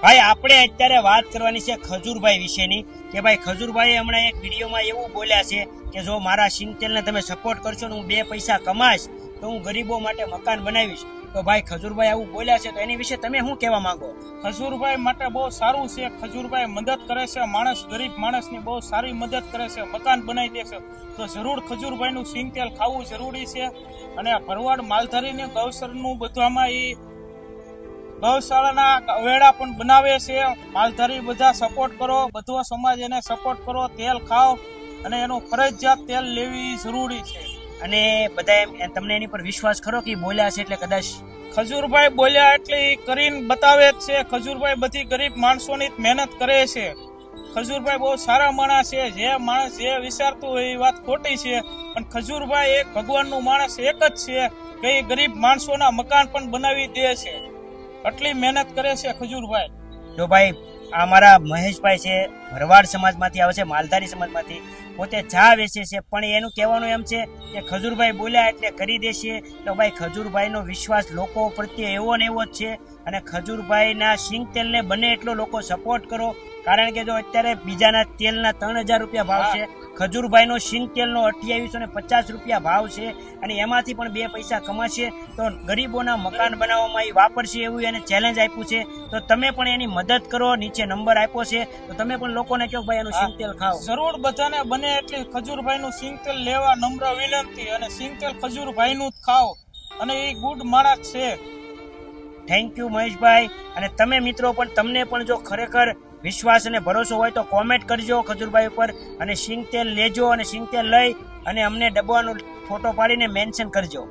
ભાઈ આપણે અત્યારે વાત કરવાની છે ખજૂરભાઈ વિશેની કે ભાઈ ખજૂરભાઈ હમણાં એક વિડીયોમાં એવું બોલ્યા છે કે જો મારા સિંગતેલને તમે સપોર્ટ કરશો ને હું 2 પૈસા કમાશ તો હું ગરીબો માટે મકાન બનાવીશ. તો ભાઈ ખજૂરભાઈ આવું બોલ્યા છે તો એની વિશે તમે શું કહેવા માંગો? ખજૂરભાઈ માટે બહુ સારું છે. ખજૂરભાઈ મદદ કરે છે, માણસ ગરીબ માણસની બહુ સારી મદદ કરે છે, મકાન બનાવી દે છે. તો જરૂર ખજૂરભાઈનું સિંગતેલ ખાવું જરૂરી છે. અને ભરવાડ માલધારીને ગૌસરનું બધામાં એ ગૌશાળાના વેડા પણ બનાવે છે. માલધારી બધા સપોર્ટ કરો, બધો સમાજ એને સપોર્ટ કરો, તેલ ખાઓ અને એનું ફરજિયાત તેલ લેવી જરૂરી છે. અને બધા તમને એની પર વિશ્વાસ ખરો કે બોલ્યા છે એટલે કદાચ ખજૂરભાઈ બોલ્યા એટલે કરીને બતાવે જ છે. ખજૂરભાઈ બધી ગરીબ માણસોની મહેનત કરે છે. ખજૂરભાઈ બહુ સારા માણસ છે. જે માણસ જે વિચારતું હોય એ વાત ખોટી છે, પણ ખજૂરભાઈ એક ભગવાનનું માણસ એક જ છે કે એ ગરીબ માણસોના મકાન પણ બનાવી દે છે. આટલી મહેનત કરે છે ખજૂરભાઈ. જો ભાઈ આ મારા મહેશભાઈ છે, ભરવાડ સમાજમાંથી આવે છે, માલધારી સમાજમાંથી, પોતે ચા વેચે છે, પણ એનું કહેવાનું એમ છે કે ખજૂરભાઈ બોલ્યા એટલે કરી દેશે. તો ભાઈ ખજૂરભાઈનો વિશ્વાસ લોકો પ્રત્યે એવો ને એવો જ છે. અને ખજૂરભાઈના સિંગતેલને બને એટલો લોકો સપોર્ટ કરો, કારણ કે જો અત્યારે બીજાના તેલના 3000 રૂપિયા ભાવ છે, ખજૂરભાઈનો સિંગતેલનો 2850 રૂપિયા ભાવ છે. અને એમાંથી પણ 2 પૈસા કમાશે તો ગરીબોના મકાન બનાવવામાં એ વાપરશે એવું એને ચેલેન્જ આપ્યું છે. તો તમે પણ એની મદદ કરો, નીચે નંબર આપ્યો છે તો તમે પણ લોકોને કહો ભાઈ એનું સિંગતેલ ખાઓ. જરૂર બધાને બને એટલી ખજૂરભાઈનું સિંગતેલ લેવા નમ્ર વિનંતી. અને સિંગતેલ ખજૂરભાઈનું જ ખાઓ અને એ ગુડ માણસ છે. થેન્ક યુ મહેશભાઈ. અને તમે મિત્રો પણ તમને પણ જો ખરેખર વિશ્વાસ અને ભરોસો હોય તો કોમેન્ટ કરજો ખજૂરભાઈ ઉપર, અને સિંગતેલ લેજો અને સિંગતેલ લઈ અને અમને ડબ્બાનો ફોટો પાડીને મેન્શન કરજો.